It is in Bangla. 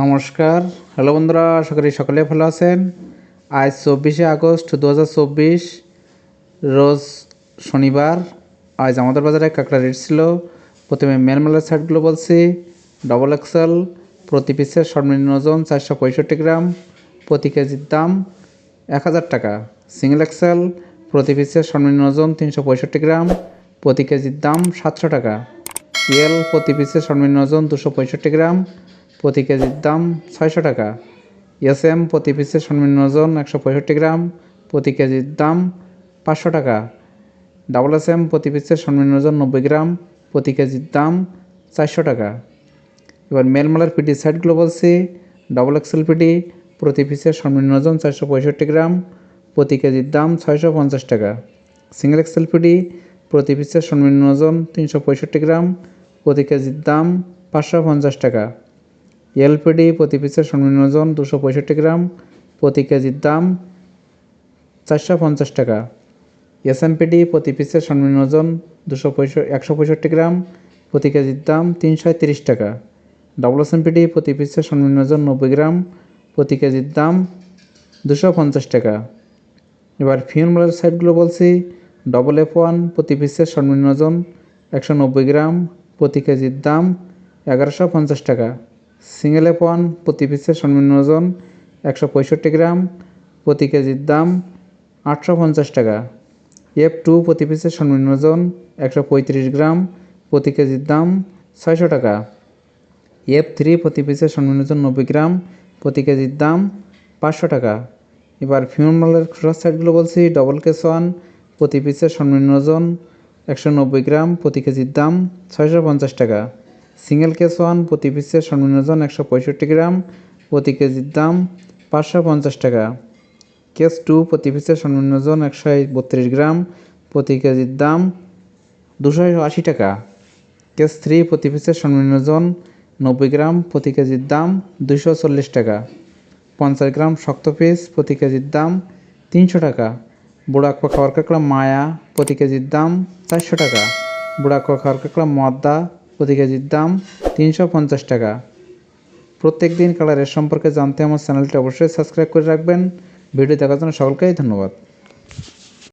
নমস্কার, হ্যালো বন্ধুরা, আশা করি সকলে ভালো আছেন। আজ 24শে আগস্ট 2024 রোজ শনিবার। আজ আমাদের বাজারে কাঁকড়া রেট ছিল। প্রথমে মেলমেলের সাইডগুলো বলছি। ডবল এক্সেল প্রতি পিসের সর্বনিম্ন ওজন 465 গ্রাম, প্রতি কেজির দাম 1000 টাকা। সিঙ্গেল এক্সেল প্রতি পিসের সর্বনিম্ন ওজন 365 গ্রাম, প্রতি কেজির দাম 700 টাকা। এল প্রতি পিসের সর্বনিম্ন ওজন 265 গ্রাম, প্রতি কেজির দাম 600 টাকা। এসএম প্রতি পিসের সর্বনিম্ন ওজন 165 গ্রাম, প্রতি কেজির দাম 500 টাকা। ডাবল এসএম প্রতি পিসের সর্বনিম্ন ওজন 90 গ্রাম, প্রতি কেজির দাম 400 টাকা। এবার মেলমালার পিডি সাইডগুলো বলছি। ডবল এক্সেল পিডি প্রতি পিসের সর্বনিম্ন ওজন 465 গ্রাম, প্রতি কেজির দাম 650 টাকা। সিঙ্গেল এক্সেল পিডি প্রতি পিসের সর্বনিম্ন ওজন 365 গ্রাম, প্রতি কেজির দাম 550 টাকা। এলপিডি প্রতি পিসের সর্বনিম্ন ওজন 265 গ্রাম, প্রতি কেজির দাম 450 টাকা। এসএমপিডি প্রতি পিসের সর্বনিম্ন ওজন 165 গ্রাম, প্রতি কেজির দাম 330 টাকা। ডবল এসএমপিডি প্রতি পিসের সর্বনিম্ন ওজন 90 গ্রাম, প্রতি কেজির দাম 250 টাকা। এবার ফিউনমালের সাইডগুলো বলছি। ডবল F1 প্রতি পিসের সর্বনিম্ন ওজন 190 গ্রাম, প্রতি কেজির দাম 1150 টাকা। সিঙ্গেল F1 প্রতি পিসের সর্বনিম্ন ওজন 165 গ্রাম, প্রতি কেজির দাম 850 টাকা। F2 প্রতি পিসের সর্বনিম্ন ওজন 135 গ্রাম, প্রতি কেজির দাম 600 টাকা। F3 প্রতি পিসের সর্বনিম্ন ওজন 90 গ্রাম, প্রতি কেজির দাম 500 টাকা। এবার ফিউনমালের খোসা সাইডগুলো বলছি। ডবল কেস1 প্রতি পিসের সর্বনিম্ন ওজন 190 গ্রাম, প্রতি কেজির দাম 650 টাকা। সিঙ্গেল কেস1 প্রতি পিসের সর্বনিম্ন ওজন 165 গ্রাম, প্রতি কেজির দাম 550 টাকা। কেস2 প্রতি পিসের সর্বনিম্ন ওজন 132 গ্রাম, প্রতি কেজির দাম 280 টাকা। কেস3 প্রতি পিসের সর্বনিম্ন ওজন 90 গ্রাম, প্রতি কেজির দাম 240 টাকা। 50 গ্রাম শক্ত পিস প্রতি কেজির দাম 300 টাকা। বুড়াকপা খাওয়ার কাঁকড়া মায়া প্রতি কেজির দাম 400 টাকা। বুড়াকপা খাওয়ার কাঁকড়া মদ্দা প্রতি কেজির দাম 350 টাকা। প্রত্যেক দিন কাঁকড়া রেট সম্পর্কে জানতে আমার চ্যানেলটি অবশ্যই সাবস্ক্রাইব করে রাখবেন। ভিডিও দেখার জন্য সকলকেই ধন্যবাদ।